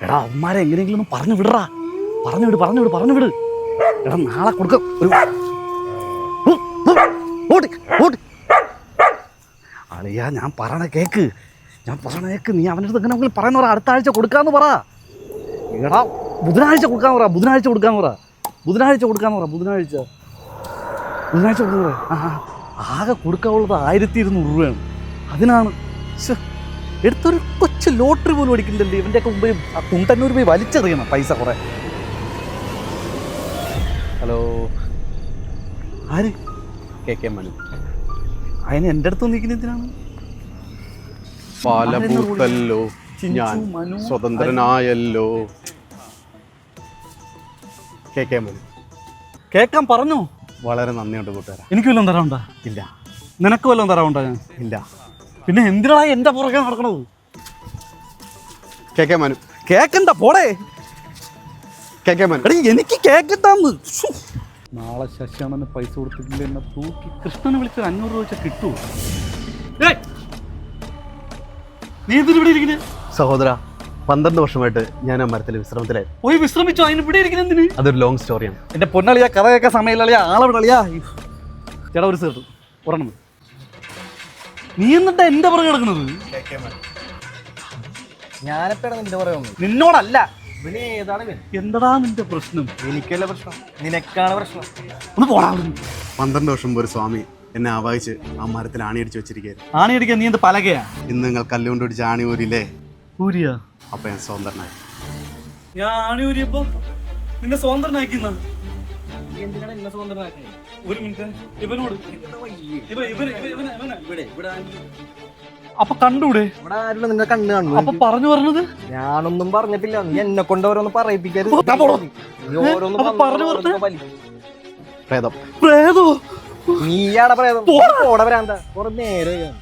എടാ അവന്മാരെ എങ്ങനെയെങ്കിലും ഒന്ന് പറഞ്ഞു വിടറാ. പറഞ്ഞു വിട്. എടാ നാളെ കൊടുക്ക ഒരു അളിയാ, ഞാൻ പറയണ കേക്ക്. നീ അവൻ്റെ അടുത്ത് എങ്ങനെ പറയുന്ന പറ. അടുത്ത ആഴ്ച കൊടുക്കാന്ന് പറ. എടാ ബുധനാഴ്ച കൊടുക്കാന്ന് പറ. ബുധനാഴ്ച കൊടുക്കാന്ന് പറ. ആകെ കൊടുക്കാനുള്ളത് 1200 രൂപയാണ്. അതിനാണ് എടുത്തൊരു കൊച്ചു ലോട്ടറി പോലും അടിക്കില്ലല്ലേ ഇവൻ്റെയൊക്കെ മുമ്പ്. ആ കുണ്ടന്നൂർ പോയി വലിച്ചെറിയണം പൈസ കുറെ. ഹലോ, ആര്? KK മനു. അതിന് എൻ്റെ അടുത്ത് നിൽക്കുന്ന എന്തിനാണ്? പാലപൂത്തല്ലോ, ഞാൻ സ്വതന്ത്രനായല്ലോ. KK മനു. കേൾക്കാൻ പറഞ്ഞോ? വളരെ നന്ദിയുണ്ട് കൂട്ടുകാരാ. എനിക്ക് വല്ലതും തരാനുണ്ടോ? ഇല്ല. നിനക്ക് വല്ലതും തരാനുണ്ടോ? ഞാൻ ഇല്ല. പിന്നെ എന്തിനാ എൻ്റെ പുറകെ നടക്കണത്? KK മനു. കേക്കണ്ട പോടേ. KK മനു. എടീ എനിക്ക് കേക്കണ്ടാന്ന്. നാളെ ശശിയാണെന്ന് പൈസ കൊടുത്തിട്ടില്ല എന്നെ തൂക്കി കൃഷ്ണനെ വിളിച്ച് 500 രൂപ വെച്ചാൽ കിട്ടുമോ? നീ എന്തിനു ഇവിടെ ഇരിക്കുന്നത്? സഹോദര, 12 വർഷമായിട്ട് ഞാൻ ആ മരത്തിൽ വിശ്രമത്തിലായിരുന്നു. പോയി വിശ്രമിച്ചോ? അതിന് ഇവിടെ ഇരിക്കുന്ന എന്തിന്? അതൊരു ലോങ് സ്റ്റോറിയാണ്. എന്റെ പൊന്നളിയാ, കഥ കേൾക്കാൻ സമയമില്ല. ആളെ വിടളിയാ. ചേട്ടാ ഒരു സീട്ട് ഉറങ്ങുന്നു. നീ എന്നിട്ട് എന്റെ പുറകെ കിടക്കുന്നത്? ഞാനെപ്പോഴാണ് നിന്റെ പറയുന്നത്? നിന്നോടല്ല. എന്തടാ നിന്റെ പ്രശ്നം? എനിക്കല്ല പ്രശ്നം, നിനക്കാണ് പ്രശ്നം. ഒന്ന് പോടാ. 12 വർഷം ഒരു സ്വാമി എന്നെ ആവാഹിച്ച് ആ മരത്തിൽ ആണിയടിച്ച് വെച്ചിരിക്കുകയായിരുന്നു. ആണിയടിക്കാൻ നീ എന്ത് പലകയാ? ഇന്ന് നിങ്ങൾ കല്ലുകൊണ്ട് പിടിച്ച് ആണി ഊരില്ലേ? ഊരിയാ? അപ്പൊ ഞാൻ സ്വതന്ത്രനായി. ഞാൻ ആണി ഊരിയപ്പോ നിന്നെ സ്വതന്ത്രനാക്കുന്ന? എന്തിനാണ് എന്നെ സ്വതന്ത്രനാക്കുന്നത്? ഒരു മിനിറ്റ്, ഇവനോട് അപ്പൊ കണ്ടൂടെ? ഇവിടെ ആരുള്ള നിന്നെ കണ്ണ് കാണുന്നു? അപ്പൊ പറഞ്ഞു പറഞ്ഞത് ഞാനൊന്നും പറഞ്ഞിട്ടില്ല. നീ എന്നെ കൊണ്ട് ഓരോന്ന് പറയിപ്പിക്കരുത്. പ്രേതം. പ്രേതോ? നീയാടെ പ്രേതം. ഓടെ വരാന്താ കുറെ നേരം